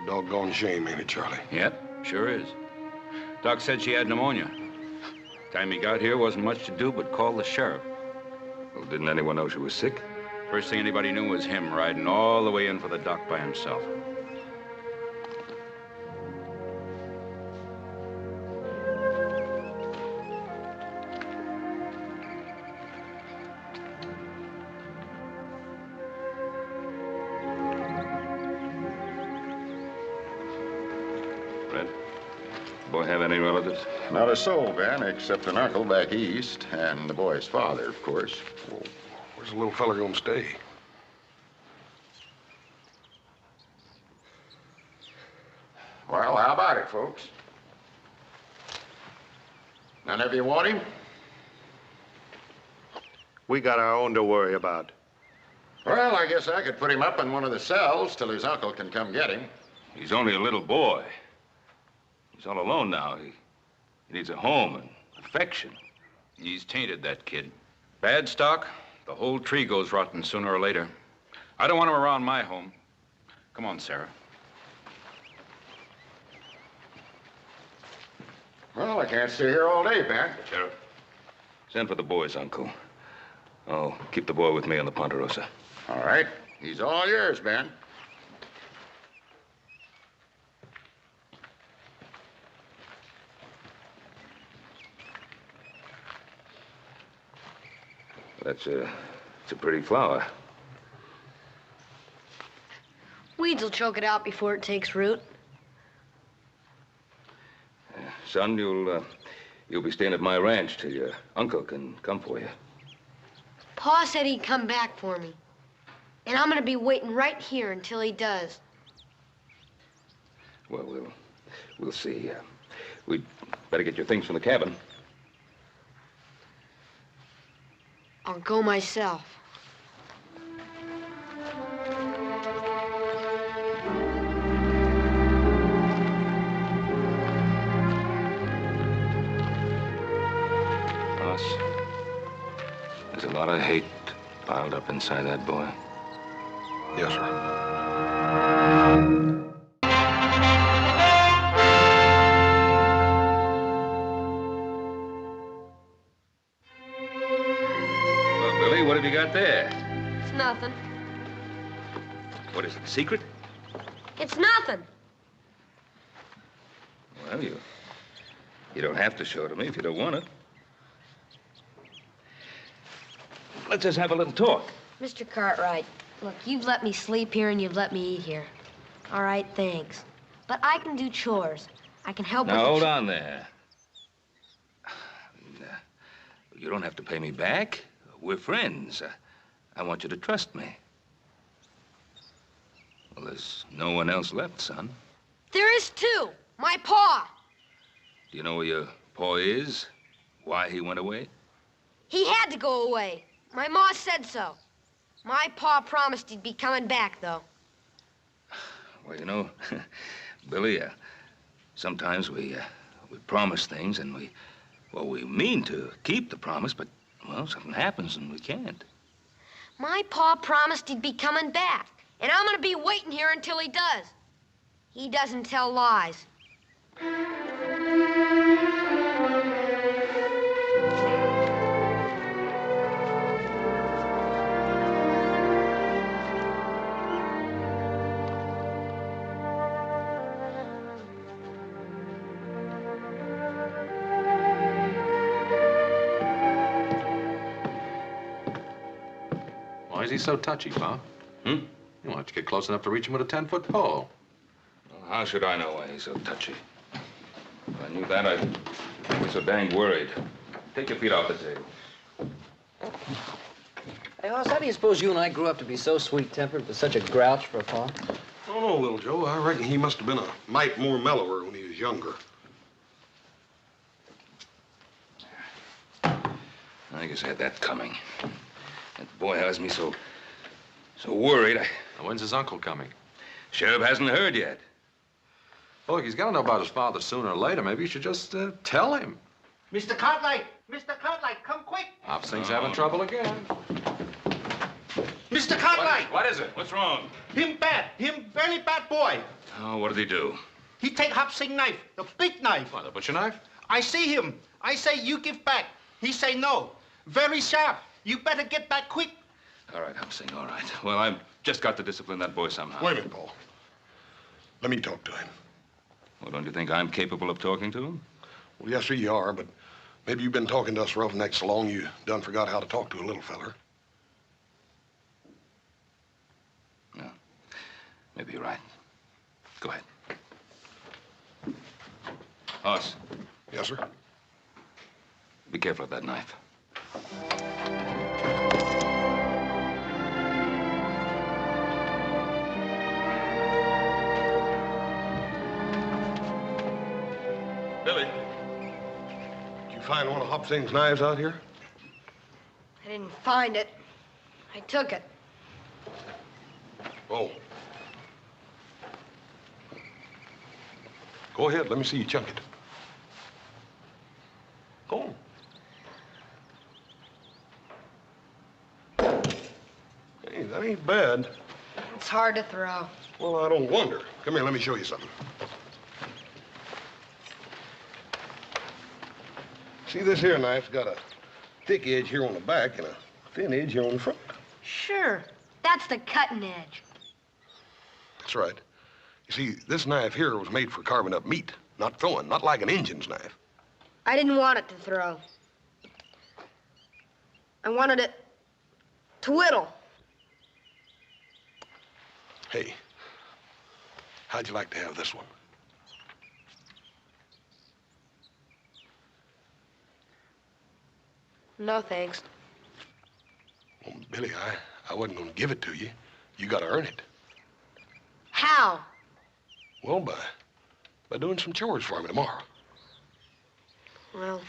Doggone shame, ain't it, Charlie? Yep, sure is. Doc said she had pneumonia. Time he got here, wasn't much to do but call the sheriff. Well, didn't anyone know she was sick? First thing anybody knew was him riding all the way in for the doc by himself. Boy have any relatives? Not a soul, Ben, except an uncle back east, and the boy's father, of course. Well, where's the little fella gonna stay? Well, how about it, folks? None of you want him? We got our own to worry about. Well, I guess I could put him up in one of the cells till his uncle can come get him. He's only a little boy. He's all alone now. He needs a home and affection. He's tainted, that kid. Bad stock, the whole tree goes rotten sooner or later. I don't want him around my home. Come on, Sarah. Well, I can't stay here all day, Ben. Sheriff, send for the boy's uncle. I'll keep the boy with me on the Ponderosa. All right. He's all yours, Ben. It's a pretty flower. Weeds will choke it out before it takes root. Son, you'll be staying at my ranch till your uncle can come for you. Pa said he'd come back for me. And I'm gonna be waiting right here until he does. Well, we'll see. We'd better get your things from the cabin. I'll go myself. Boss, there's a lot of hate piled up inside that boy. Yes, sir. What have you got there? It's nothing. What is it, a secret? It's nothing. Well, you don't have to show it to me if you don't want it. Let's just have a little talk. Mr. Cartwright, look, you've let me sleep here and you've let me eat here. All right, thanks. But I can do chores. I can help with Now, the hold on there. You don't have to pay me back. We're friends. I want you to trust me. Well, there's no one else left, son. There is two. My pa. Do you know where your pa is? Why he went away? He had to go away. My ma said so. My pa promised he'd be coming back, though. Well, you know, Billy, sometimes we promise things and we mean to keep the promise, but, well, something happens and we can't. My pa promised he'd be coming back, and I'm gonna be waiting here until he does. He doesn't tell lies. Why is he so touchy, Pa? Hmm? You want to get close enough to reach him with a 10-foot pole. Well, how should I know why he's so touchy? If I knew that, I'd be so dang worried. Take your feet off the table. Hey, Hoss, how do you suppose you and I grew up to be so sweet-tempered with such a grouch for a pa? Oh, no, little Joe. I reckon he must have been a mite more mellower when he was younger. I guess I had that coming. That boy has me so worried. Now, when's his uncle coming? Sheriff hasn't heard yet. Well, look, he's got to know about his father sooner or later. Maybe you should just tell him. Mr. Cartwright! Mr. Cartwright, come quick! Ops thing's having trouble again. Mr. Cartwright, What is it? What's wrong? him bad. Him very bad boy. Oh, what did he do? He take Hop Sing knife, the big knife. What, a butcher knife? I see him. I say, you give back. He say no. Very sharp. You better get back quick. All right, Hop Sing, all right. Well, I've just got to discipline that boy somehow. Wait a minute, Paul. Let me talk to him. Well, don't you think I'm capable of talking to him? Well, yes, sir, you are, but maybe you've been talking to us roughnecks so long you done forgot how to talk to a little feller. No. Maybe you're right. Go ahead. Hoss, Yes, sir? be careful of that knife. Billy, did you find one of Hop Sing's knives out here? I didn't find it. I took it. Oh. Go ahead, let me see you chunk it. Go on. Hey, that ain't bad. It's hard to throw. Well, I don't wonder. Come here, let me show you something. See, this here knife's got a thick edge here on the back and a thin edge here on the front. Sure. That's the cutting edge. That's right. You see, this knife here was made for carving up meat, not throwing, not like an Injun's knife. I didn't want it to throw. I wanted it to whittle. Hey, how'd you like to have this one? No, thanks. Well, Billy, I wasn't gonna give it to you. You gotta earn it. How? Well, by doing some chores for me tomorrow. Well,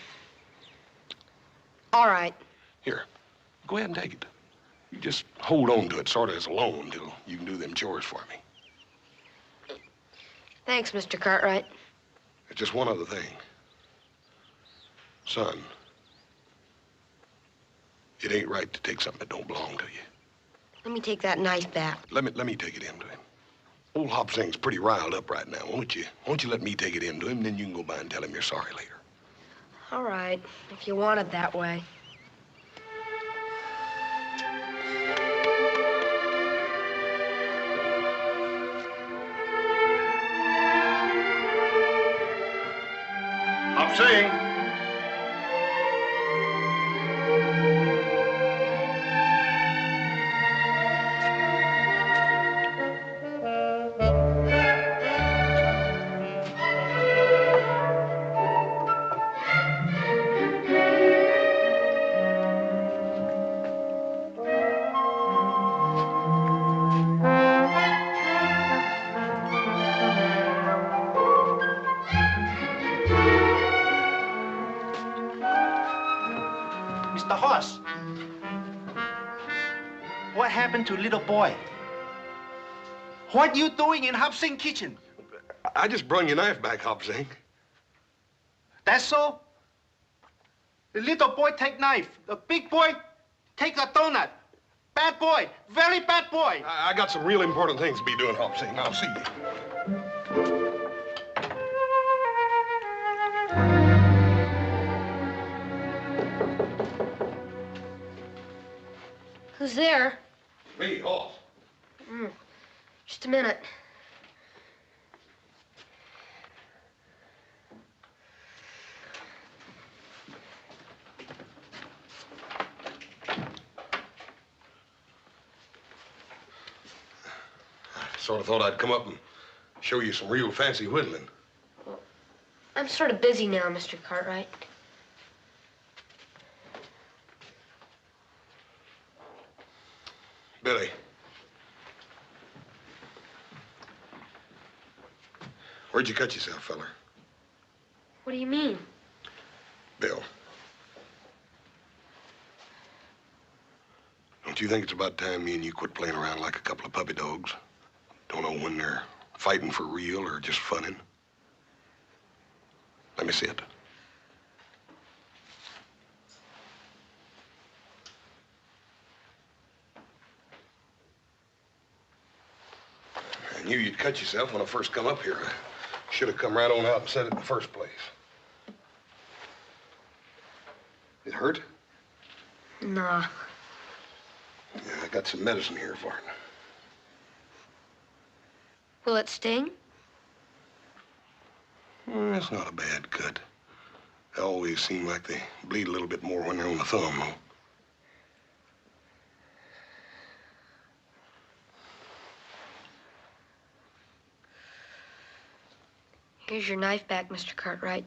all right. Here, go ahead and take it. You just hold on to it sort of as a loan till you can do them chores for me. Thanks, Mr. Cartwright. There's just one other thing. Son, it ain't right to take something that don't belong to you. Let me take that knife back. Let me take it in to him. Old Hop Sing's pretty riled up right now. Won't you let me take it in to him, then you can go by and tell him you're sorry later. All right, if you want it that way. Hop Sing! Mr. Hoss. What happened to little boy? What you doing in Hop Sing kitchen? I just brung your knife back, Hop Sing. That's so? The little boy take knife. The big boy take a donut. Bad boy. Very bad boy. I got some real important things to be doing, Hop Sing. I'll see you. Who's there? Me, Hoss. Just a minute. Sort of thought I'd come up and show you some real fancy whittling. I'm sort of busy now, Mr. Cartwright. Billy. Where'd you cut yourself, feller? What do you mean? Bill. Don't you think it's about time me and you quit playing around like a couple of puppy dogs? Don't know when they're fighting for real or just funning. Let me see it. knew you'd cut yourself when I first come up here. I should have come right on out and said it in the first place. It hurt? Nah. Yeah, I got some medicine here for it. Will it sting? It's not a bad cut. They always seem like they bleed a little bit more when they're on the thumb, though. Here's your knife back, Mr. Cartwright.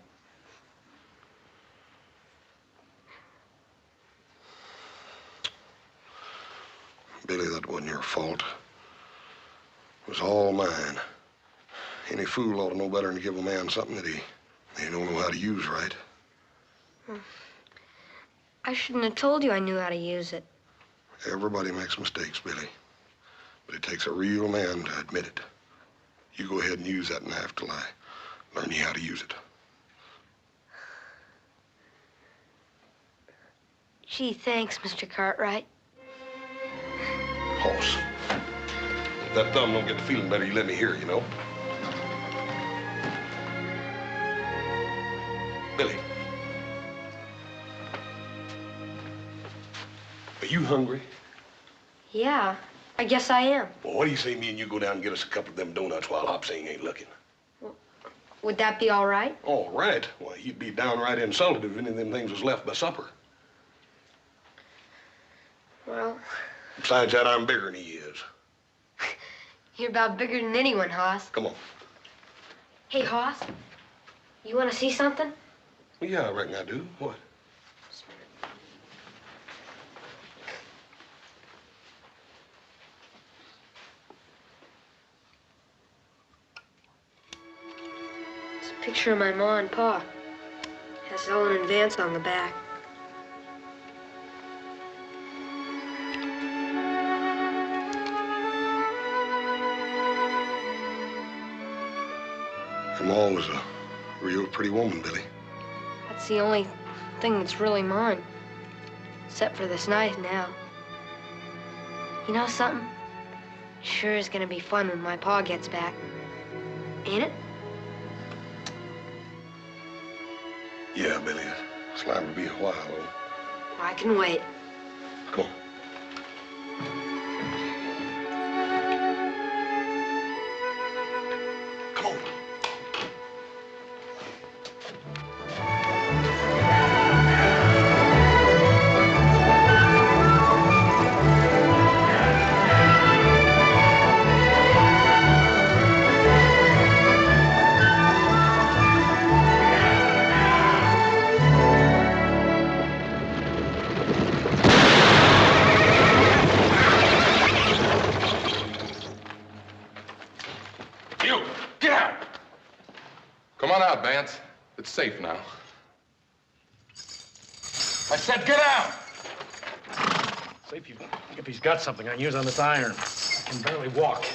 Billy, that wasn't your fault. It was all mine. Any fool ought to know better than to give a man something that he don't know how to use right. I shouldn't have told you I knew how to use it. Everybody makes mistakes, Billy. But it takes a real man to admit it. You go ahead and use that knife till I learn you how to use it. Gee, thanks, Mr. Cartwright. Hoss. If that thumb don't get to feeling better, you let me hear, you know? Billy. Are you hungry? Yeah, I guess I am. Well, what do you say me and you go down and get us a couple of them donuts while Hopsing ain't looking? Would that be all right? All right. Well, you'd be downright insulted if any of them things was left by supper. Well, Besides that, I'm bigger than he is. you're about bigger than anyone, Hoss. Come on. Hey, Hoss, you want to see something? Well, yeah, I reckon I do. What? It's a picture of my ma and pa. Has Ellen and Vance on the back. Your ma was a real pretty woman, Billy. That's the only thing that's really mine. Except for this knife now. You know something? It sure is gonna be fun when my pa gets back. Ain't it? Yeah, Billy. It's liable to be a while, though. I can wait. Come on. Come on. You, get out! Come on out, Vance. It's safe now. I said get out! Safe if he's got something I can use on this iron. I can barely walk.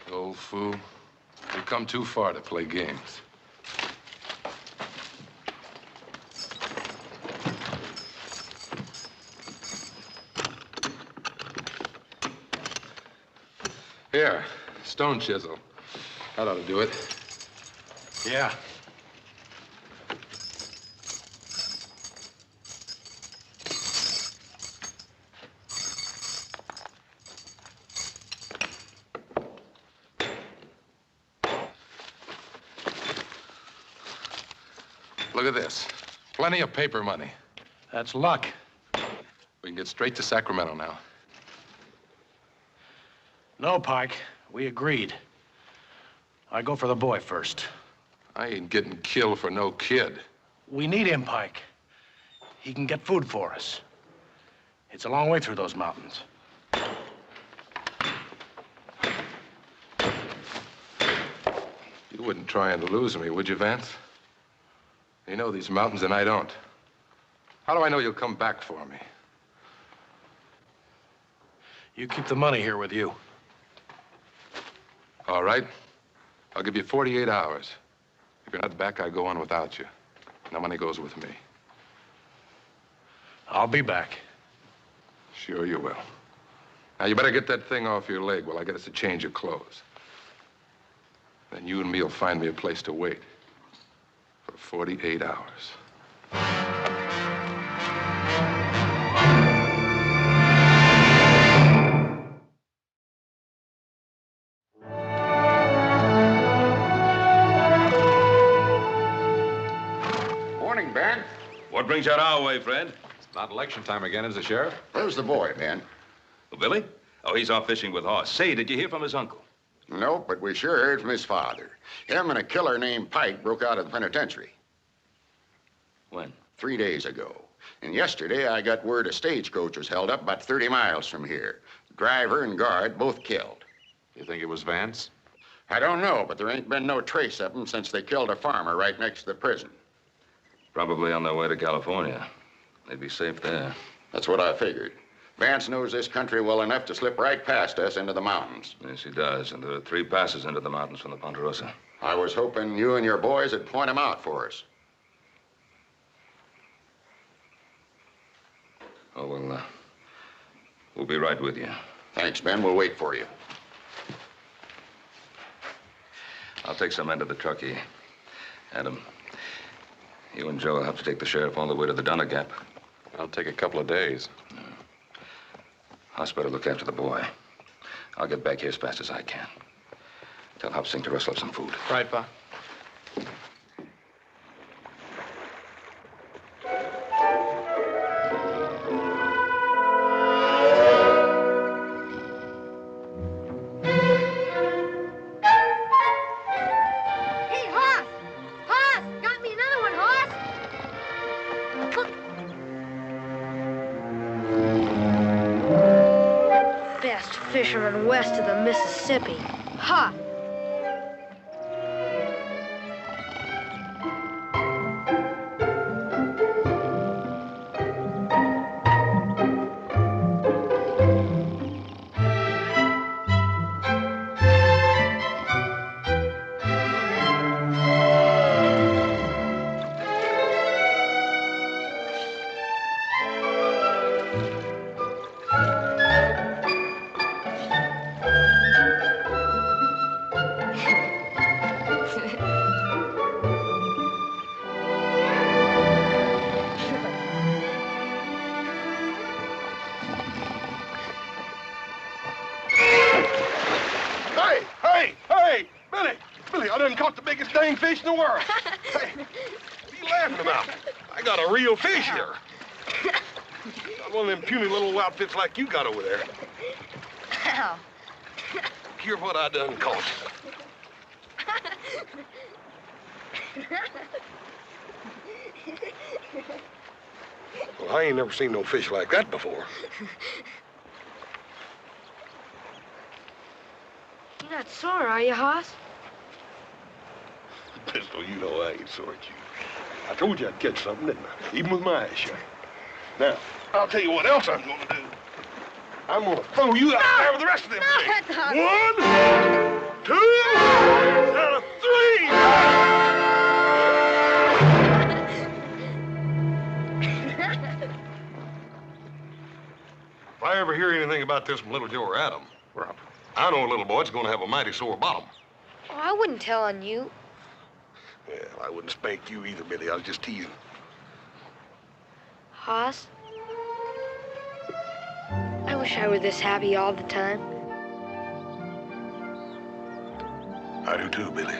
You old fool. You've come too far to play games. Here, stone chisel. That ought to do it. Yeah. Look at this. Plenty of paper money. That's luck. We can get straight to Sacramento now. No, Pike. We agreed. I go for the boy first. I ain't getting killed for no kid. We need him, Pike. He can get food for us. It's a long way through those mountains. You wouldn't try and lose me, would you, Vance? You know these mountains and I don't. How do I know you'll come back for me? You keep the money here with you. All right. I'll give you 48 hours. If you're not back, I go on without you. No money goes with me. I'll be back. Sure you will. Now, you better get that thing off your leg while I get us a change of clothes. Then you and me will find me a place to wait for 48 hours. Morning, Ben. What brings you out our way, Fred? It's not election time again, is it, Sheriff? Where's the boy, Ben? Well, Billy? Oh, he's off fishing with Hoss. Say, did you hear from his uncle? Nope, but we sure heard from his father. Him and a killer named Pike broke out of the penitentiary. When? 3 days ago. And yesterday I got word a stagecoach was held up about 30 miles from here. Driver and guard both killed. You think it was Vance? I don't know, but there ain't been no trace of them since they killed a farmer right next to the prison. Probably on their way to California. They'd be safe there. That's what I figured. Vance knows this country well enough to slip right past us into the mountains. Yes, he does. And there are 3 passes into the mountains from the Ponderosa. I was hoping you and your boys would point him out for us. Oh, we'll be right with you. Thanks, Ben. We'll wait for you. I'll take some end of the truck here. Adam, you and Joe will have to take the sheriff all the way to the Donner Gap. I'll take a couple of days. Hoss better look after the boy. I'll get back here as fast as I can. Tell Hop Sink to rustle up some food. Right, Pa. Hey, Hoss! Hoss! Got me another one, Hoss! Look. Best fisherman west of the Mississippi. Ha! Hey, Billy! Billy, I done caught the biggest dang fish in the world. Hey, what are you laughing about? I got a real fish here. Not one of them puny little outfits like you got over there. Ow. Hear what I done caught. Well, I ain't never seen no fish like that before. You're not sore, are you, Hoss? Pistol, you know I ain't sore at you. I told you I'd catch something, didn't I? Even with my eyes shut. Now, I'll tell you what else I'm gonna do. I'm gonna throw you out there with the rest of them things. No. 1, 2, and a 3. If I ever hear anything about this from Little Joe or Adam, I know a little boy's gonna have a mighty sore bottom. Oh, I wouldn't tell on you. Well, I wouldn't spank you either, Billy. I was just teasing. Hoss? I wish I were this happy all the time. I do too, Billy.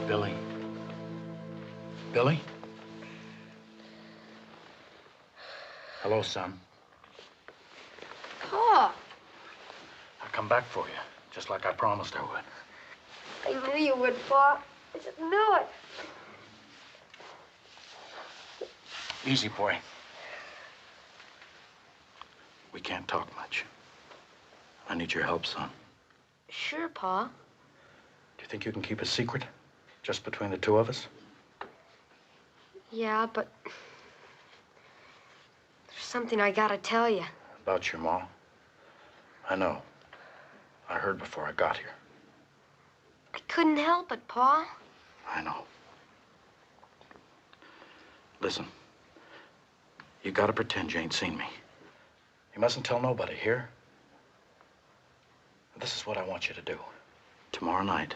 Billy? Billy? Hello, son. come back for you, just like I promised I would. I knew you would, Pa. I just knew it. Easy, boy. We can't talk much. I need your help, son. Sure, Pa. Do you think you can keep a secret? Just between the two of us? Yeah, but there's something I gotta tell you. About your mom? I know. I heard before I got here. I couldn't help it, Pa. I know. Listen. You gotta pretend you ain't seen me. You mustn't tell nobody, here? This is what I want you to do. Tomorrow night,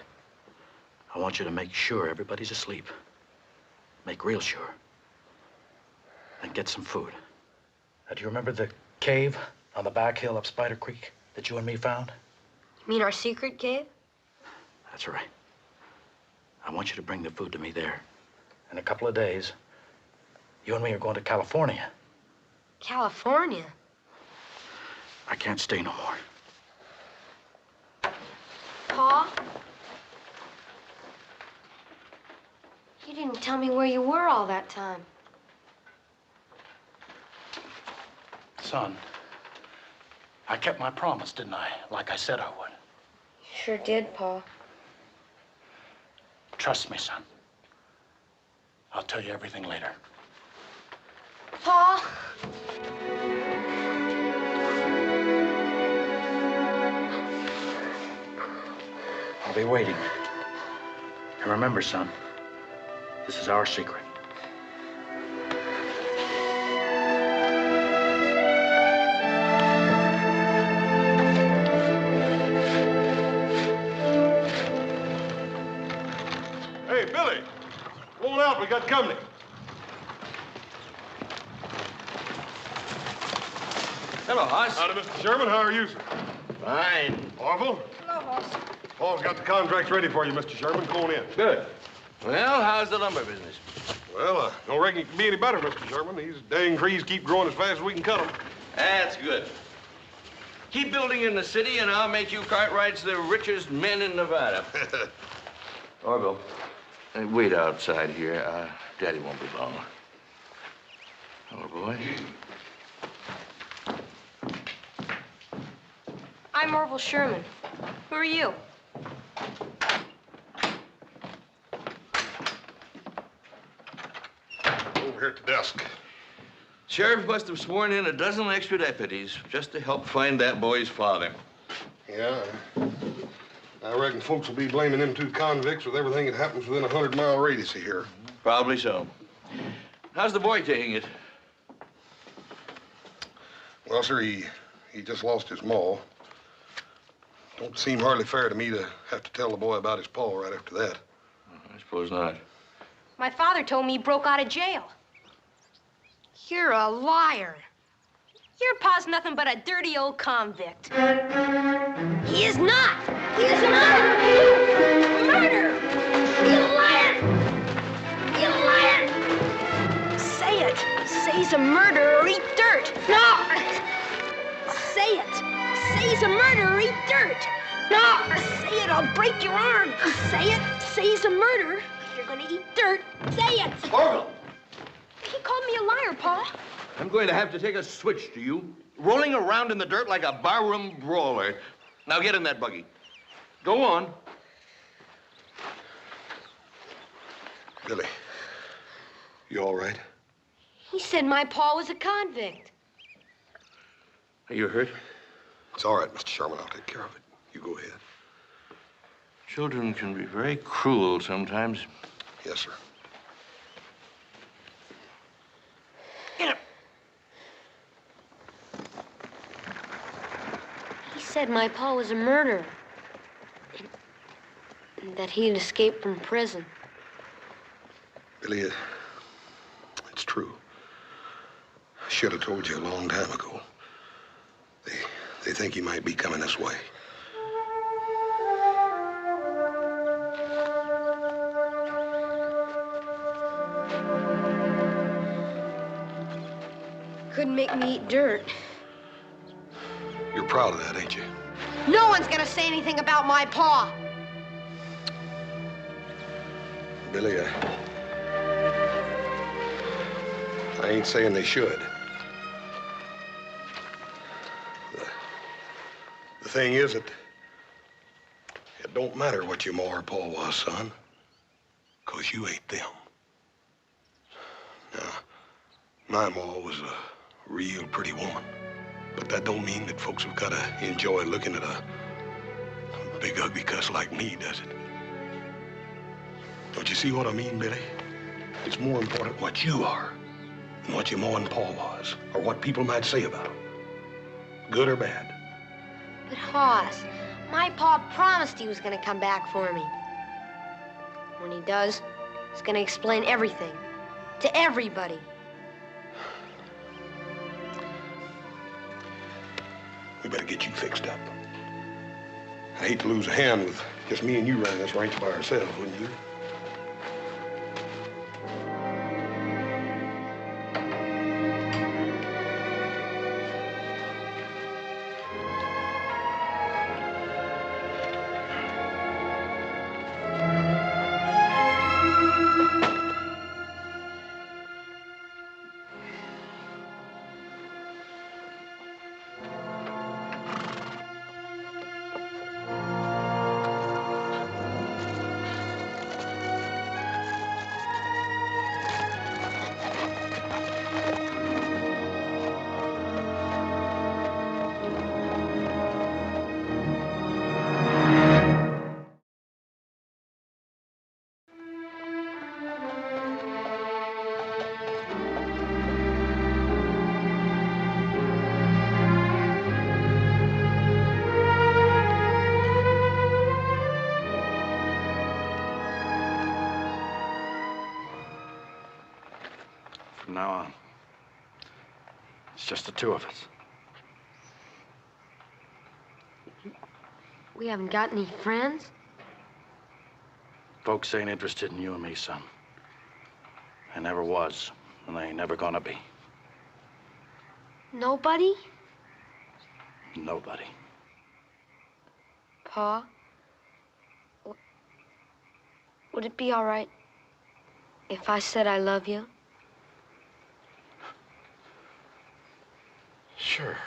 I want you to make sure everybody's asleep. Make real sure. And get some food. Now, do you remember the cave on the back hill up Spider Creek that you and me found? You mean our secret cave? That's right. I want you to bring the food to me there. In a couple of days, you and me are going to California. California? I can't stay no more. Pa? You didn't tell me where you were all that time. Son, I kept my promise, didn't I? Like I said I would. You sure did, Pa. Trust me, son. I'll tell you everything later. Pa? I'll be waiting. And remember, son, this is our secret. Hey, Billy, come on out. We got company. Hello, Hoss. Howdy, Mr. Sherman. How are you, sir? Fine. Orville? Hello, Hoss. Paul's got the contracts ready for you, Mr. Sherman. Go on in. Good. Well, how's the lumber business? Well, I don't reckon it can be any better, Mr. Sherman. These dang trees keep growing as fast as we can cut them. That's good. Keep building in the city, and I'll make you Cartwrights the richest men in Nevada. Orville, wait outside here. Daddy won't be long. Hello, boy. I'm Orville Sherman. Who are you? Over here at the desk. Sheriff must have sworn in a dozen extra deputies just to help find that boy's father. Yeah, I reckon folks will be blaming them two convicts with everything that happens within a 100-mile radius of here. Probably so. How's the boy taking it? Well, sir, he just lost his maw. Don't seem hardly fair to me to have to tell the boy about his paw right after that. I suppose not. My father told me he broke out of jail. You're a liar. Your pa's nothing but a dirty old convict. He is not. He is not. Murder. He's a liar. He's a liar. Say it. Say he's a murderer or eat dirt. No. Say it. Say he's a murderer or eat dirt. No. Say it. I'll break your arm. Say it. Say he's a murderer. You're gonna eat dirt. Say it. Orville! He called me a liar, Pa. I'm going to have to take a switch to you. Rolling around in the dirt like a barroom brawler. Now get in that buggy. Go on. Billy, you all right? He said my pa was a convict. Are you hurt? It's all right, Mr. Sherman. I'll take care of it. You go ahead. Children can be very cruel sometimes. Yes, sir. Get him. He said my pa was a murderer. And that he'd escaped from prison. Billy, it's true. I should have told you a long time ago. They think he might be coming this way. Couldn't make me eat dirt. You're proud of that, ain't you? No one's gonna say anything about my pa. Billy, I ain't saying they should. The thing is that it don't matter what your ma or pa was, son, 'cause you ain't them. Now, my ma was a real pretty woman, but that don't mean that folks have got to enjoy looking at a big ugly cuss like me, does it? Don't you see what I mean, Billy? It's more important what you are than what your ma and pa was, or what people might say about them, good or bad. But Hoss, my pa promised he was gonna come back for me. When he does, he's gonna explain everything to everybody. We better get you fixed up. I hate to lose a hand with just me and you running this ranch by ourselves, wouldn't you? From now on, it's just the two of us. We haven't got any friends? Folks ain't interested in you and me, son. They never was, and they ain't never gonna be. Nobody? Nobody. Pa? Would it be all right if I said I love you? Sure.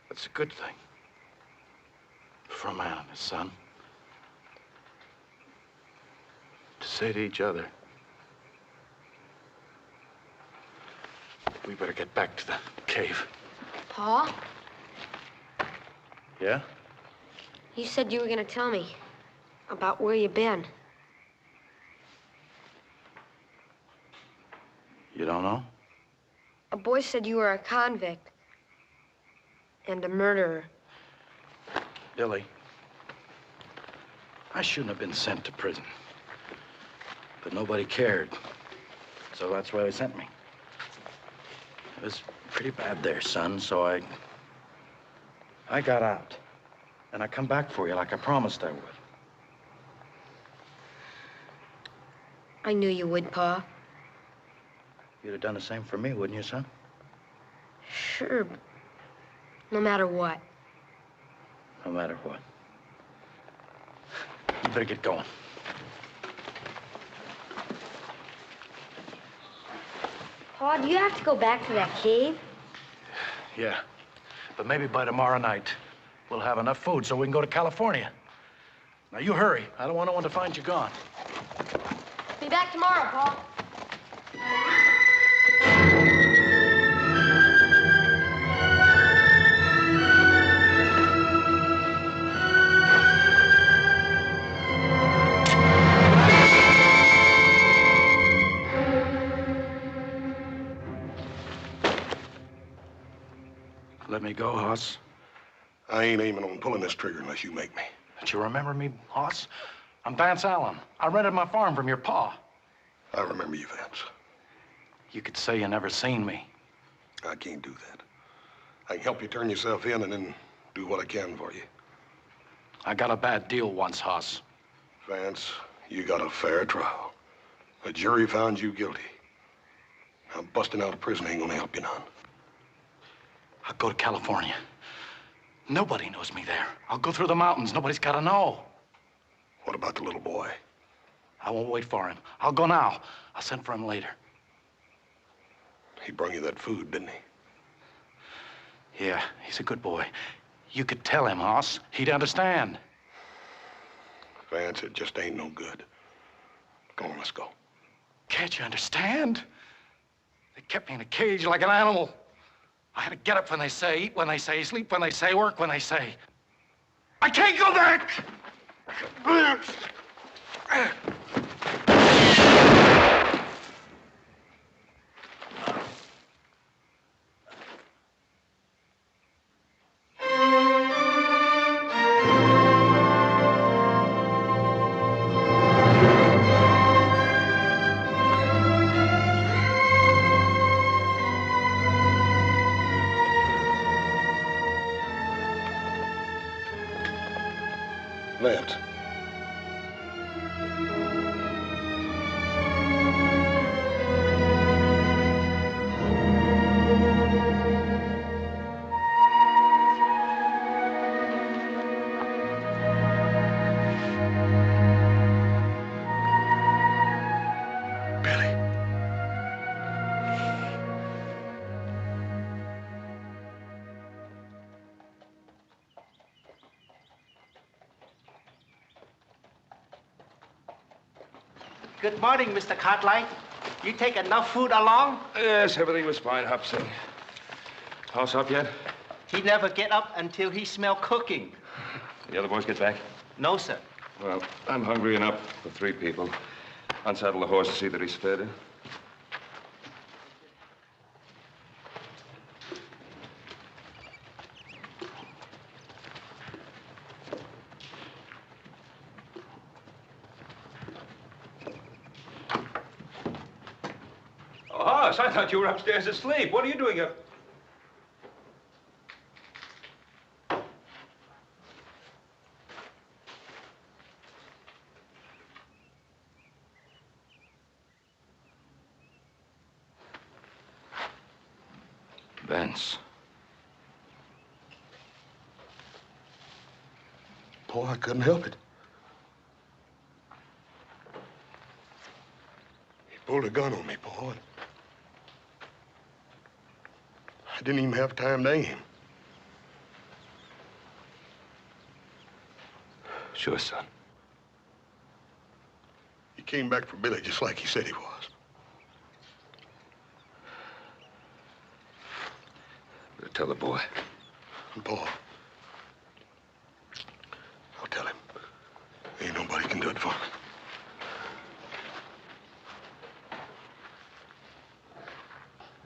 That's a good thing. For a man and his son. To say to each other, we better get back to the cave. Pa? Yeah? You said you were gonna tell me about where you've been. You don't know? A boy said you were a convict and a murderer. Billy, I shouldn't have been sent to prison. But nobody cared. So that's why they sent me. It was pretty bad there, son, so I got out. And I come back for you like I promised I would. I knew you would, Pa. You'd have done the same for me, wouldn't you, son? Sure, but no matter what. No matter what. You better get going. Pa, do you have to go back to that cave? Yeah. But maybe by tomorrow night, we'll have enough food so we can go to California. Now, you hurry. I don't want no one to find you gone. Be back tomorrow, Pa. Let me go, Hoss. I ain't aiming on pulling this trigger unless you make me. Don't you remember me, Hoss? I'm Vance Allen. I rented my farm from your pa. I remember you, Vance. You could say you never seen me. I can't do that. I can help you turn yourself in and then do what I can for you. I got a bad deal once, Hoss. Vance, you got a fair trial. A jury found you guilty. Now, busting out of prison ain't gonna help you none. I'll go to California. Nobody knows me there. I'll go through the mountains. Nobody's got to know. What about the little boy? I won't wait for him. I'll go now. I'll send for him later. He brought you that food, didn't he? Yeah, he's a good boy. You could tell him, Hoss. He'd understand. Vance, it just ain't no good. Come on, let's go. Can't you understand? They kept me in a cage like an animal. I had to get up when they say, eat when they say, sleep when they say, work when they say. I can't go back! Vance. Good morning, Mr. Cartwright. You take enough food along? Yes, everything was fine, Hobson. House up yet? He never get up until he smell cooking. The other boys get back? No, sir. Well, I'm hungry enough for 3 people. Unsaddle the horse to see that he's fed. Oh, Hoss, I thought you were upstairs asleep. What are you doing up? Vance. Paul, I couldn't help it. He pulled a gun on me, Paul. I didn't even have time to aim. Sure, son. He came back for Billy just like he said he was. Better tell the boy. And Paul, I'll tell him. Ain't nobody can do it for me.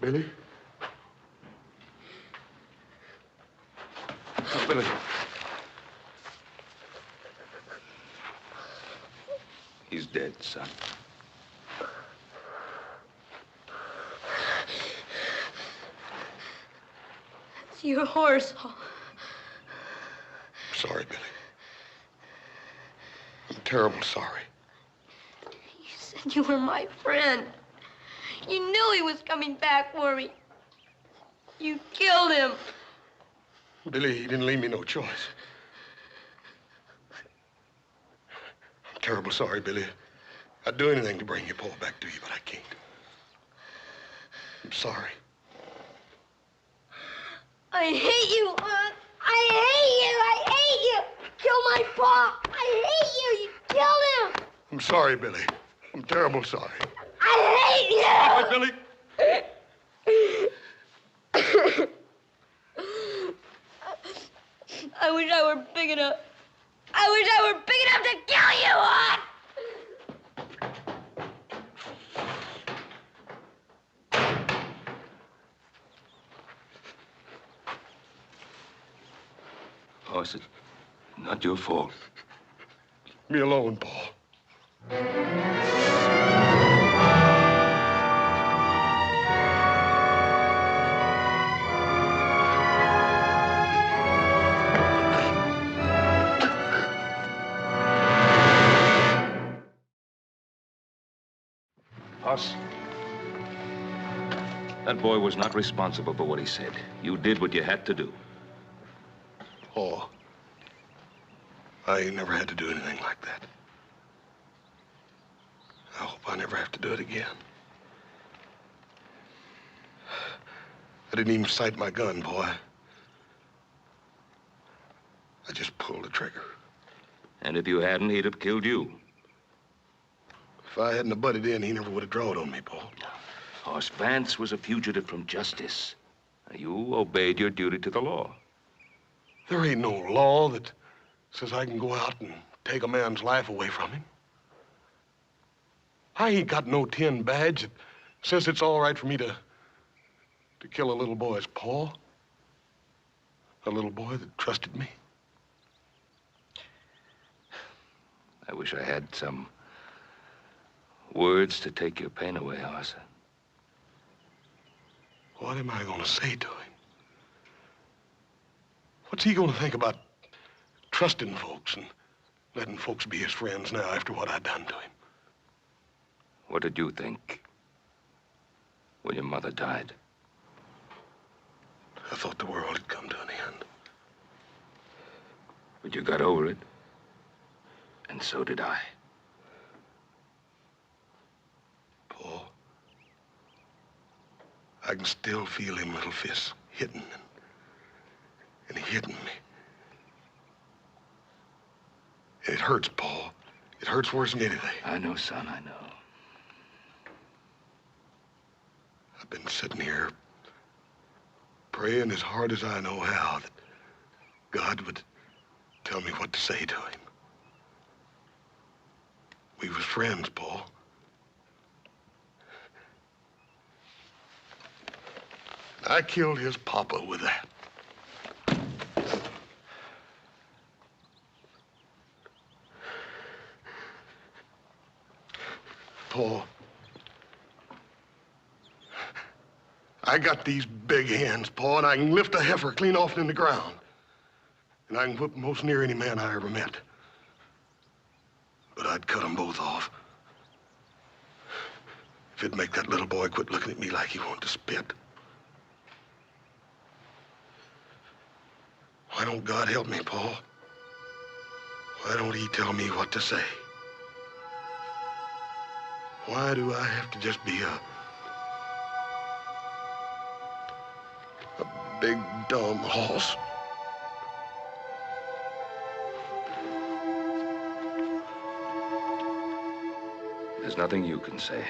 Billy? Oh, Billy. He's dead, son. It's your horse. Sorry, Billy. I'm terrible sorry. You said you were my friend. You knew he was coming back for me. You killed him. Billy, he didn't leave me no choice. I'm terrible sorry, Billy. I'd do anything to bring your Paul back to you, but I can't. I'm sorry. I hate you, Aunt. I hate you. I hate you. Kill my Pa. I hate you. You killed him. I'm sorry, Billy. I'm terrible sorry. I hate you. Stop it, Billy. I wish I were big enough. I wish I were big enough to kill you, Aunt. Oh, it's not your fault. Leave me alone, Paul. Hoss. That boy was not responsible for what he said. You did what you had to do. Paul, I ain't never had to do anything like that. I hope I never have to do it again. I didn't even sight my gun, boy. I just pulled the trigger. And if you hadn't, he'd have killed you. If I hadn't have butted in, he never would have drawed on me, Paul. Hoss Vance was a fugitive from justice. You obeyed your duty to the law. There ain't no law that says I can go out and take a man's life away from him. I ain't got no tin badge that says it's all right for me to kill a little boy's Paul. A little boy that trusted me. I wish I had some words to take your pain away, Hoss. What am I gonna say to him? What's he gonna think about trusting folks and letting folks be his friends now after what I done to him? What did you think when your mother died? I thought the world had come to an end. But you got over it. And so did I. Paul, I can still feel him little fists hitting and hitting me. And it hurts, Paul. It hurts worse than anything. I know, son, I know. I've been sitting here praying as hard as I know how that God would tell me what to say to him. We was friends, Paul. I killed his papa with that. Paul, I got these big hands, Paul, and I can lift a heifer clean off in the ground. And I can whip most near any man I ever met. But I'd cut them both off. If it'd make that little boy quit looking at me like he wanted to spit. Why don't God help me, Paul? Why don't he tell me what to say? Why do I have to just be a big, dumb horse? There's nothing you can say.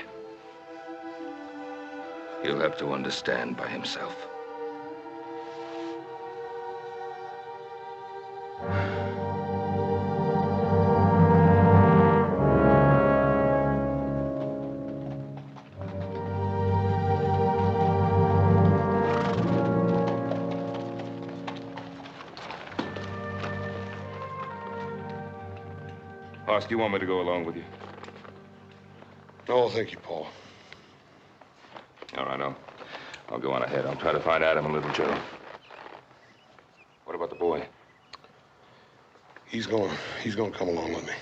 He'll have to understand by himself. Hoss, do you want me to go along with you? Oh, thank you, Paul. All right, I'll go on ahead. I'll try to find Adam and little Joe. What about the boy? He's gonna come along with me.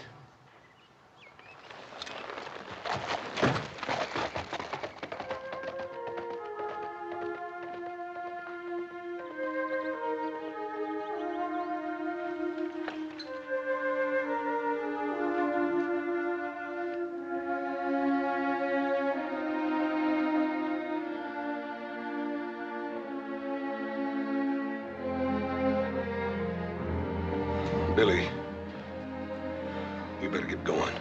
Billy, we better get going.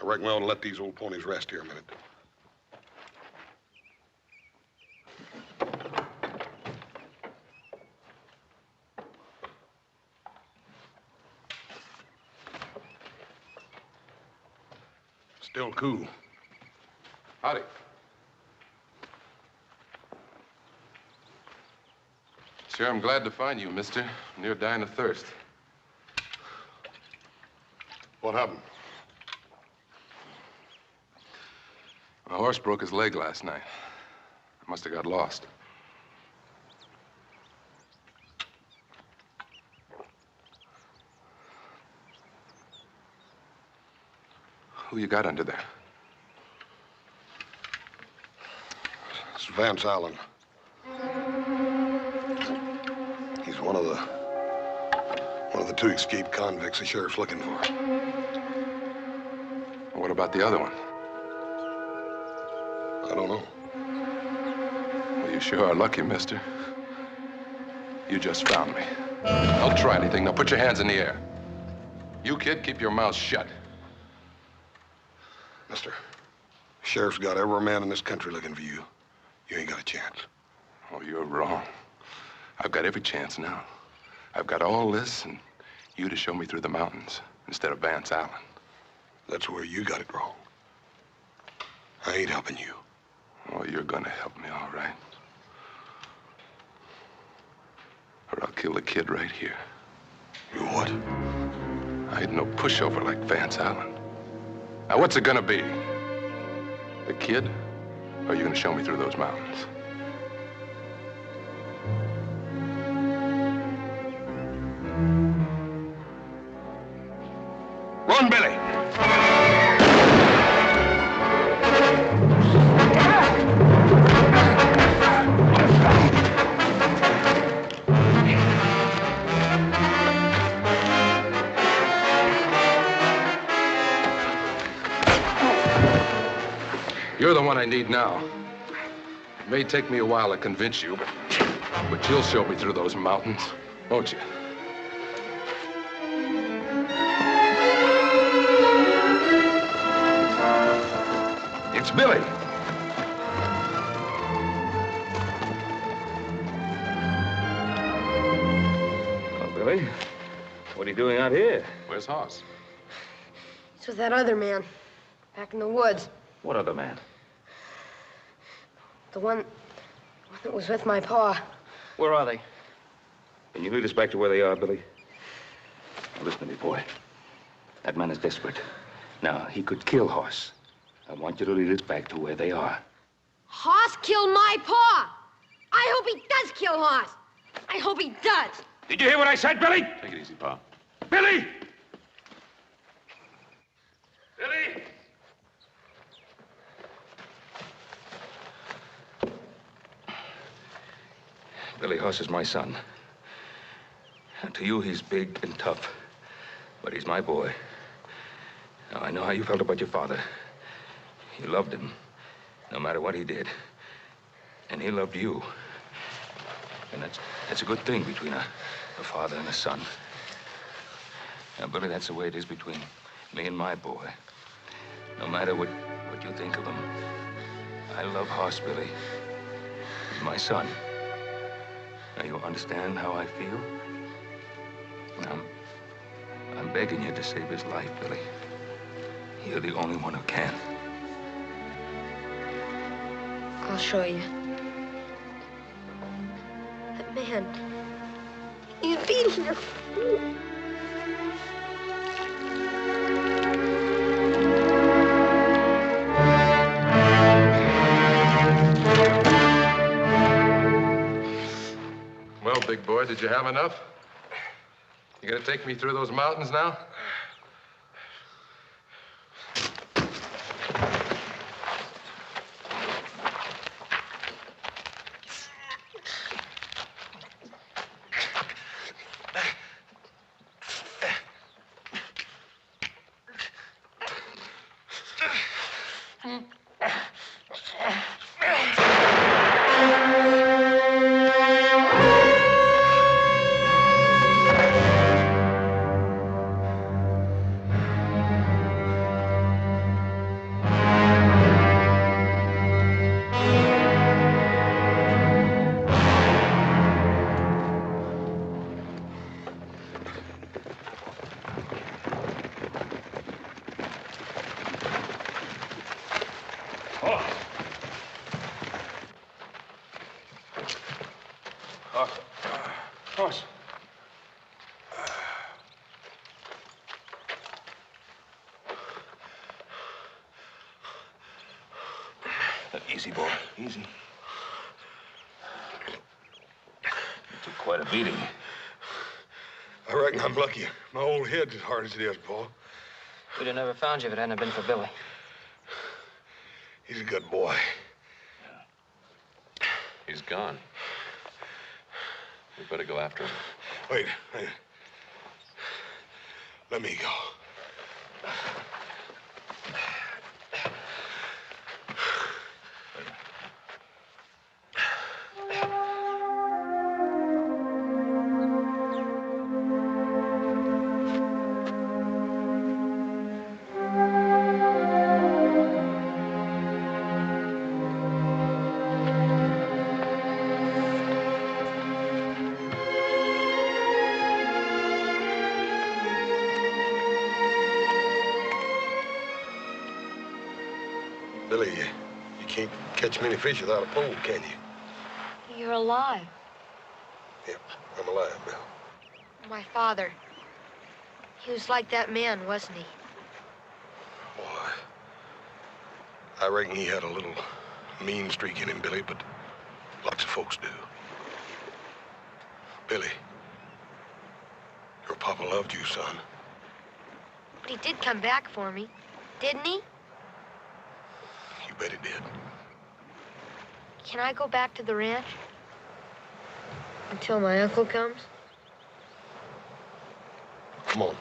I reckon we ought to let these old ponies rest here a minute. Still cool. Howdy. Sure, I'm glad to find you, mister. Near dying of thirst. What happened? My horse broke his leg last night. I must have got lost. Who you got under there? It's Vance Allen. He's one of the two escaped convicts the sheriff's looking for. What about the other one? I don't know. Well, you sure are lucky, mister. You just found me. Don't try anything. Now put your hands in the air. You, kid, keep your mouth shut. Mister, sheriff's got every man in this country looking for you. You ain't got a chance. Oh, you're wrong. I've got every chance now. I've got all this and you to show me through the mountains instead of Vance Allen. That's where you got it wrong. I ain't helping you. Oh, you're gonna help me, all right. Or I'll kill the kid right here. You what? I ain't no pushover like Vance Allen. Now, what's it gonna be? The kid? Or are you gonna show me through those mountains? Run, Billy! You're the one I need now. It may take me a while to convince you, but you'll show me through those mountains, won't you? It's Billy. Well, Billy, what are you doing out here? Where's Hoss? It's with that other man, back in the woods. What other man? The one that was with my pa. Where are they? Can you lead us back to where they are, Billy? Now, listen to me, boy. That man is desperate. Now, he could kill Hoss. I want you to lead us back to where they are. Hoss killed my pa. I hope he does kill Hoss. I hope he does. Did you hear what I said, Billy? Take it easy, Pa. Billy! Billy! Billy Hoss is my son. And to you, he's big and tough. But he's my boy. Now, I know how you felt about your father. You loved him, no matter what he did. And he loved you. And that's a good thing between a father and a son. Now, Billy, that's the way it is between me and my boy. No matter what you think of him, I love Hoss, Billy. He's my son. Now, you understand how I feel? I'm begging you to save his life, Billy. You're the only one who can. I'll show you. That man, he's beating her. Well, big boy, did you have enough? You gonna take me through those mountains now? Easy, boy. Easy. You took quite a beating. I reckon I'm lucky. My old head's as hard as it is, Paul. We'd have never found you if it hadn't been for Billy. He's a good boy. He's gone. We better go after him. Wait. Let me go. Billy, you can't catch many fish without a pole, can you? You're alive. Yep, I'm alive, Bill. My father. He was like that man, wasn't he? Boy, I reckon he had a little mean streak in him, Billy, but lots of folks do. Billy, your papa loved you, son. But he did come back for me, didn't he? You bet he did. Can I go back to the ranch? Until my uncle comes? Come on.